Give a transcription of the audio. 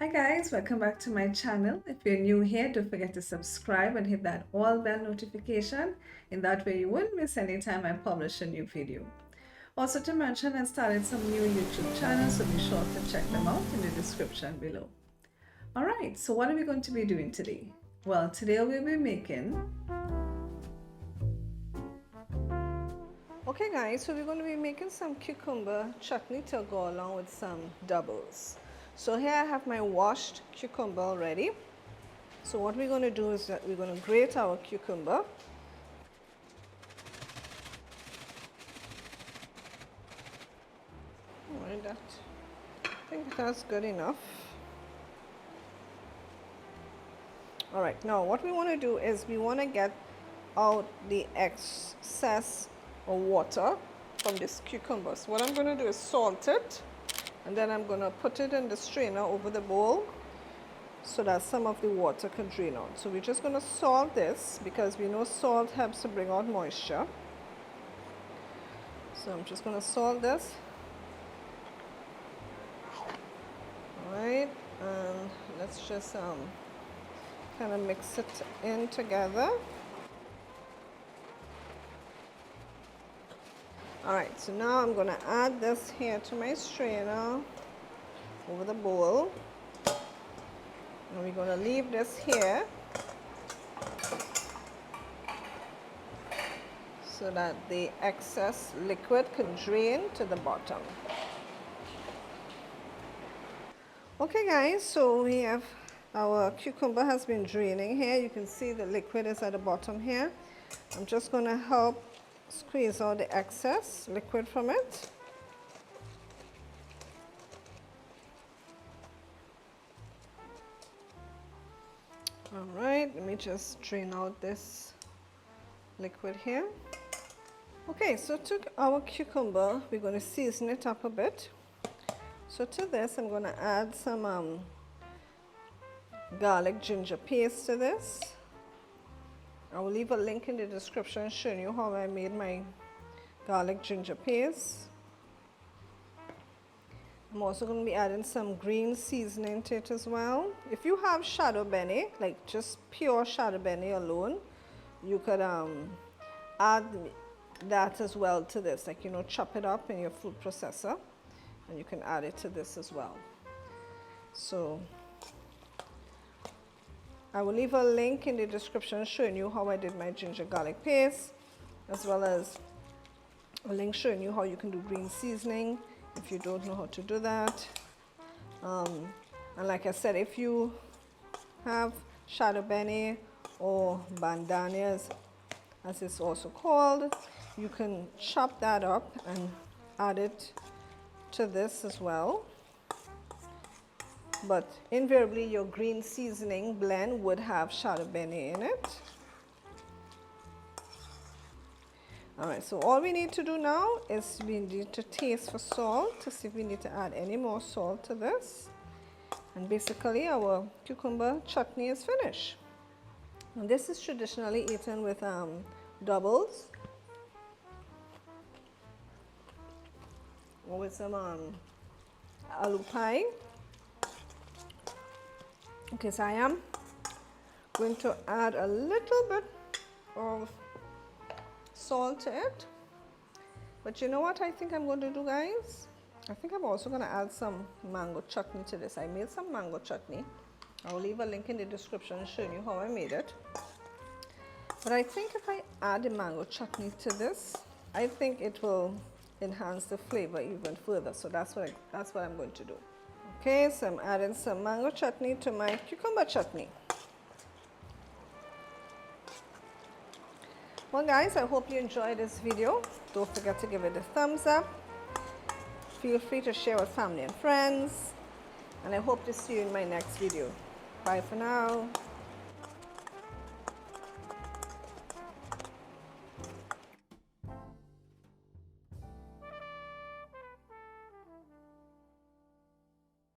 Hi guys, welcome back to my channel. If you're new here, don't forget to subscribe and hit that all bell notification. In that way you won't miss any time I publish a new video. Also to mention, I started some new YouTube channels, so be sure to check them out in the description below. Alright, so what are we going to be doing today? Well, today we'll be making... Okay guys, so we're going to be making some cucumber chutney to go along with some doubles. So here I have my washed cucumber already. So what we're going to do is that we're going to grate our cucumber. Alright, I think that's good enough. Alright, now what we want to do is we want to get out the excess of water from this cucumber. So what I'm going to do is salt it. And then I'm going to put it in the strainer over the bowl so that some of the water can drain out. So we're just going to salt this because we know salt helps to bring out moisture. So I'm just going to salt this. Alright, and let's just kind of mix it in together. Alright, so now I'm going to add this here to my strainer over the bowl. And we're going to leave this here so that the excess liquid can drain to the bottom. Okay guys, so we have our cucumber has been draining here. You can see the liquid is at the bottom here. I'm just going to help squeeze out the excess liquid from it. Alright, let me just drain out this liquid here. Okay, so to our cucumber, we're going to season it up a bit. So to this, I'm going to add some garlic ginger paste to this. I will leave a link in the description showing you how I made my garlic ginger paste. I'm also going to be adding some green seasoning to it as well. If you have shadow bene, like just pure shadow bene alone, you could add that as well to this, like, you know, chop it up in your food processor and you can add it to this as well. So I will leave a link in the description showing you how I did my ginger garlic paste, as well as a link showing you how you can do green seasoning if you don't know how to do that. And like I said, if you have shadow bene or bandanas, as it's also called, you can chop that up and add it to this as well. But invariably your green seasoning blend would have shadow bene in it. Alright, so all we need to do now is we need to taste for salt to see if we need to add any more salt to this. And basically our cucumber chutney is finished. And this is traditionally eaten with doubles or with some aloo pie. Okay, so I am going to add a little bit of salt to it. But you know what I think I'm going to do, guys? I think I'm also going to add some mango chutney to this. I made some mango chutney. I will leave a link in the description showing you how I made it. But I think if I add the mango chutney to this, I think it will enhance the flavor even further. So that's what I'm going to do. Okay, so I'm adding some mango chutney to my cucumber chutney. Well guys, I hope you enjoyed this video. Don't forget to give it a thumbs up. Feel free to share with family and friends. And I hope to see you in my next video. Bye for now.